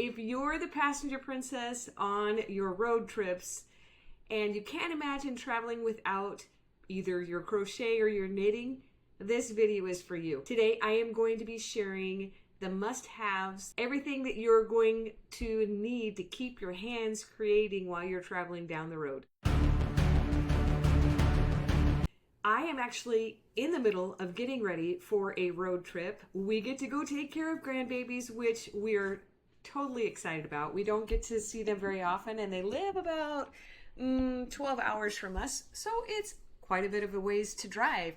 If you're the passenger princess on your road trips and you can't imagine traveling without either your crochet or your knitting, this video is for you. Today I am going to be sharing the must-haves, everything that you're going to need to keep your hands creating while you're traveling down the road. I am actually in the middle of getting ready for a road trip. We get to go take care of grandbabies, which we're totally excited about. We don't get to see them very often, and they live about 12 hours from us, so it's quite a bit of a ways to drive.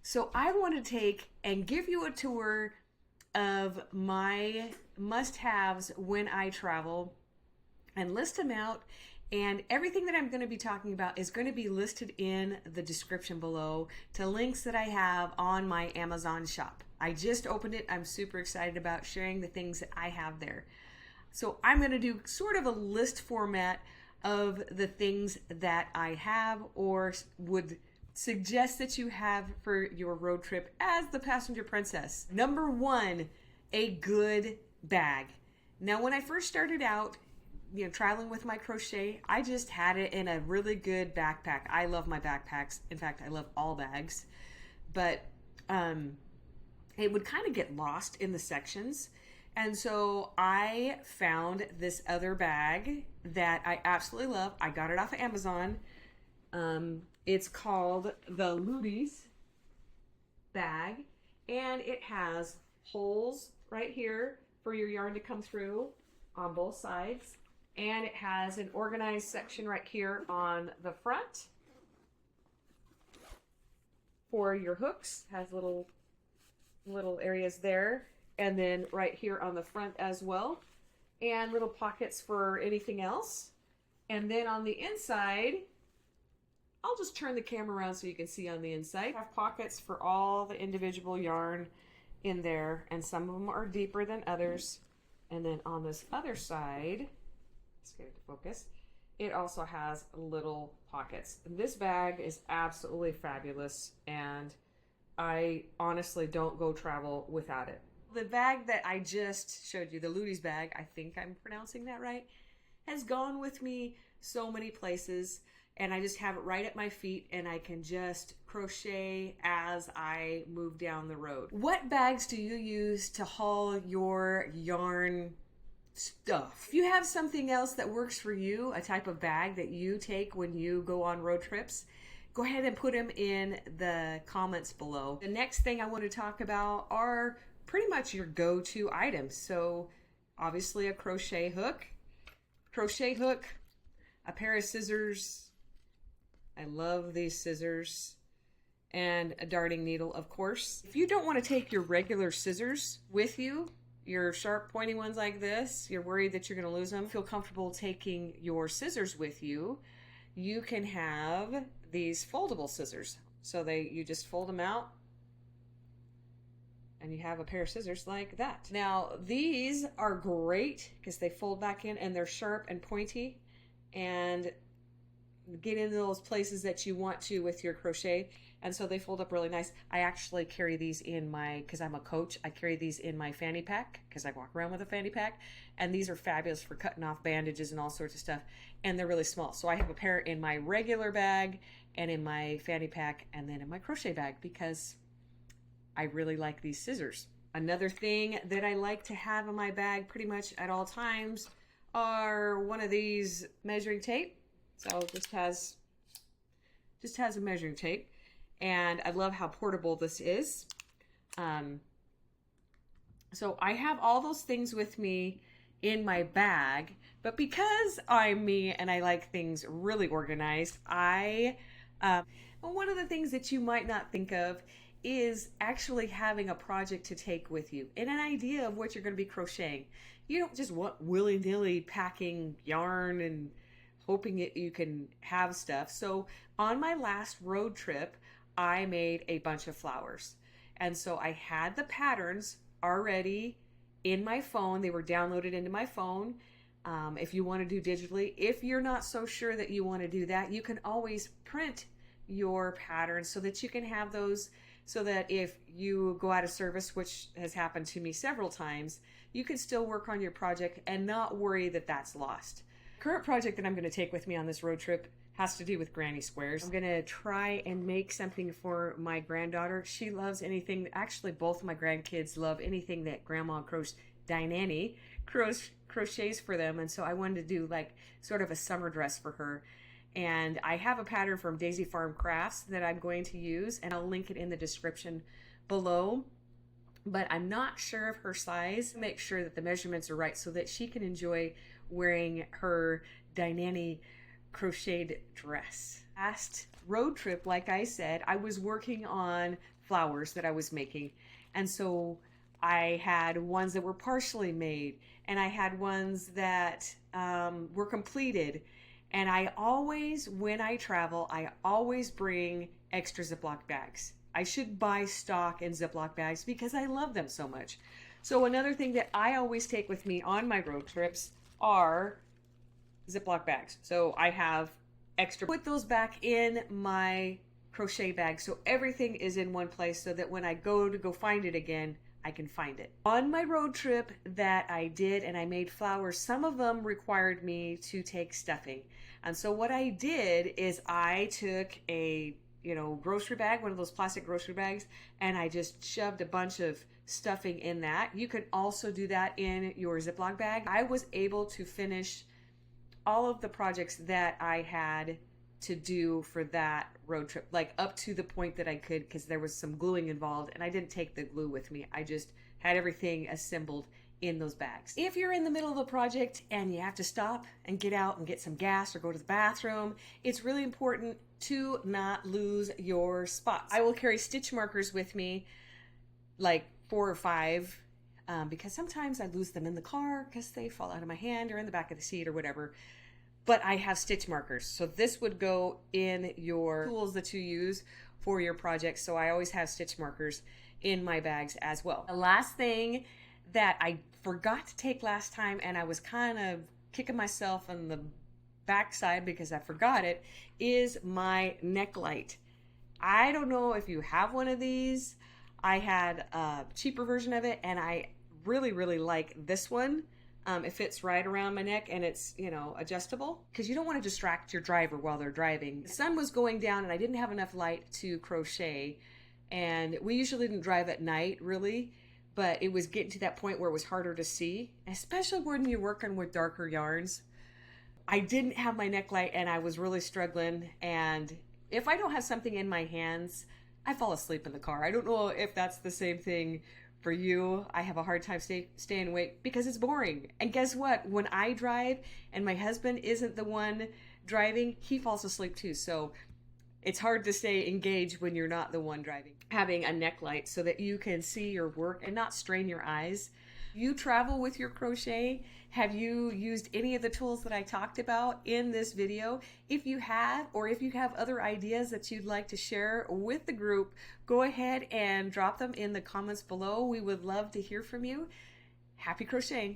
So I want to take and give you a tour of my must-haves when I travel and list them out. And everything that I'm going to be talking about is going to be listed in the description below to links that I have on my Amazon shop. I just opened it. I'm super excited about sharing the things that I have there. So I'm going to do sort of a list format of the things that I have or would suggest that you have for your road trip as the passenger princess. Number one, a good bag. Now, when I first started out, traveling with my crochet, I just had it in a really good backpack. I love my backpacks. In fact, I love all bags, but it would kind of get lost in the sections. And so I found this other bag that I absolutely love. I got it off of Amazon. It's called the Leudes Bag, and it has holes right here for your yarn to come through on both sides. And it has an organized section right here on the front for your hooks. Has little areas there. And then right here on the front as well. And little pockets for anything else. And then on the inside, I'll just turn the camera around so you can see on the inside. I have pockets for all the individual yarn in there. And some of them are deeper than others. And then on this other side, let's get it to focus, it also has little pockets. This bag is absolutely fabulous, and I honestly don't go travel without it. The bag that I just showed you, the Leudes bag, I think I'm pronouncing that right, has gone with me so many places, and I just have it right at my feet, and I can just crochet as I move down the road. What bags do you use to haul your yarn stuff? If you have something else that works for you, a type of bag that you take when you go on road trips, go ahead and put them in the comments below. The next thing I want to talk about are pretty much your go-to items. So obviously a crochet hook, a pair of scissors. I love these scissors. And a darning needle, of course. If you don't want to take your regular scissors with you, your sharp pointy ones like this, you're worried that you're going to lose them, feel comfortable taking your scissors with you, you can have these foldable scissors. So you just fold them out and you have a pair of scissors like that. Now these are great because they fold back in and they're sharp and pointy and get into those places that you want to with your crochet. And so they fold up really nice. I actually carry these in because I'm a coach, I carry these in my fanny pack because I walk around with a fanny pack. And these are fabulous for cutting off bandages and all sorts of stuff. And they're really small. So I have a pair in my regular bag and in my fanny pack and then in my crochet bag because I really like these scissors. Another thing that I like to have in my bag pretty much at all times are one of these measuring tape. So it just has a measuring tape. And I love how portable this is. So I have all those things with me in my bag, but because I'm me and I like things really organized, one of the things that you might not think of is actually having a project to take with you and an idea of what you're going to be crocheting. You don't just want willy-nilly packing yarn and hoping that you can have stuff. So on my last road trip, I made a bunch of flowers. And so I had the patterns already in my phone. They were downloaded into my phone. If you want to do digitally, if you're not so sure that you want to do that, you can always print your patterns so that you can have those so that if you go out of service, which has happened to me several times, you can still work on your project and not worry that that's lost. The current project that I'm going to take with me on this road trip has to do with granny squares. I'm going to try and make something for my granddaughter. She loves anything, actually both of my grandkids love anything that Grandma Dinanny crochets for them, and so I wanted to do like sort of a summer dress for her. And I have a pattern from Daisy Farm Crafts that I'm going to use, and I'll link it in the description below. But I'm not sure of her size. Make sure that the measurements are right so that she can enjoy wearing her Dinanny crocheted dress. Last road trip, like I said, I was working on flowers that I was making, and so I had ones that were partially made, and I had ones that were completed. And I always, when I travel, I always bring extra Ziploc bags. I should buy stock in Ziploc bags because I love them so much. So another thing that I always take with me on my road trips are Ziploc bags. So I have extra. Put those back in my crochet bag so everything is in one place so that when I go to find it again, I can find it. On my road trip that I did and I made flowers, some of them required me to take stuffing. And so what I did is I took a, grocery bag, one of those plastic grocery bags, and I just shoved a bunch of stuffing in that. You can also do that in your Ziploc bag. I was able to finish all of the projects that I had to do for that road trip, like up to the point that I could, because there was some gluing involved, and I didn't take the glue with me. I just had everything assembled in those bags. If you're in the middle of a project and you have to stop and get out and get some gas or go to the bathroom, it's really important to not lose your spots. I will carry stitch markers with me, like 4 or 5, because sometimes I lose them in the car because they fall out of my hand or in the back of the seat or whatever. But I have stitch markers. So this would go in your tools that you use for your project. So I always have stitch markers in my bags as well. The last thing that I forgot to take last time, and I was kind of kicking myself on the backside because I forgot it, is my neck light. I don't know if you have one of these. I had a cheaper version of it, and I really, really like this one. It fits right around my neck, and it's, adjustable, because you don't want to distract your driver while they're driving. The sun was going down and I didn't have enough light to crochet, and we usually didn't drive at night really, but it was getting to that point where it was harder to see, especially when you're working with darker yarns. I didn't have my neck light and I was really struggling, and if I don't have something in my hands, I fall asleep in the car. I don't know if that's the same thing for you. I have a hard time staying awake because it's boring. And guess what? When I drive and my husband isn't the one driving, he falls asleep too. So it's hard to stay engaged when you're not the one driving. Having a neck light so that you can see your work and not strain your eyes. You travel with your crochet. Have you used any of the tools that I talked about in this video? If you have, or if you have other ideas that you'd like to share with the group, go ahead and drop them in the comments below. We would love to hear from you. Happy crocheting!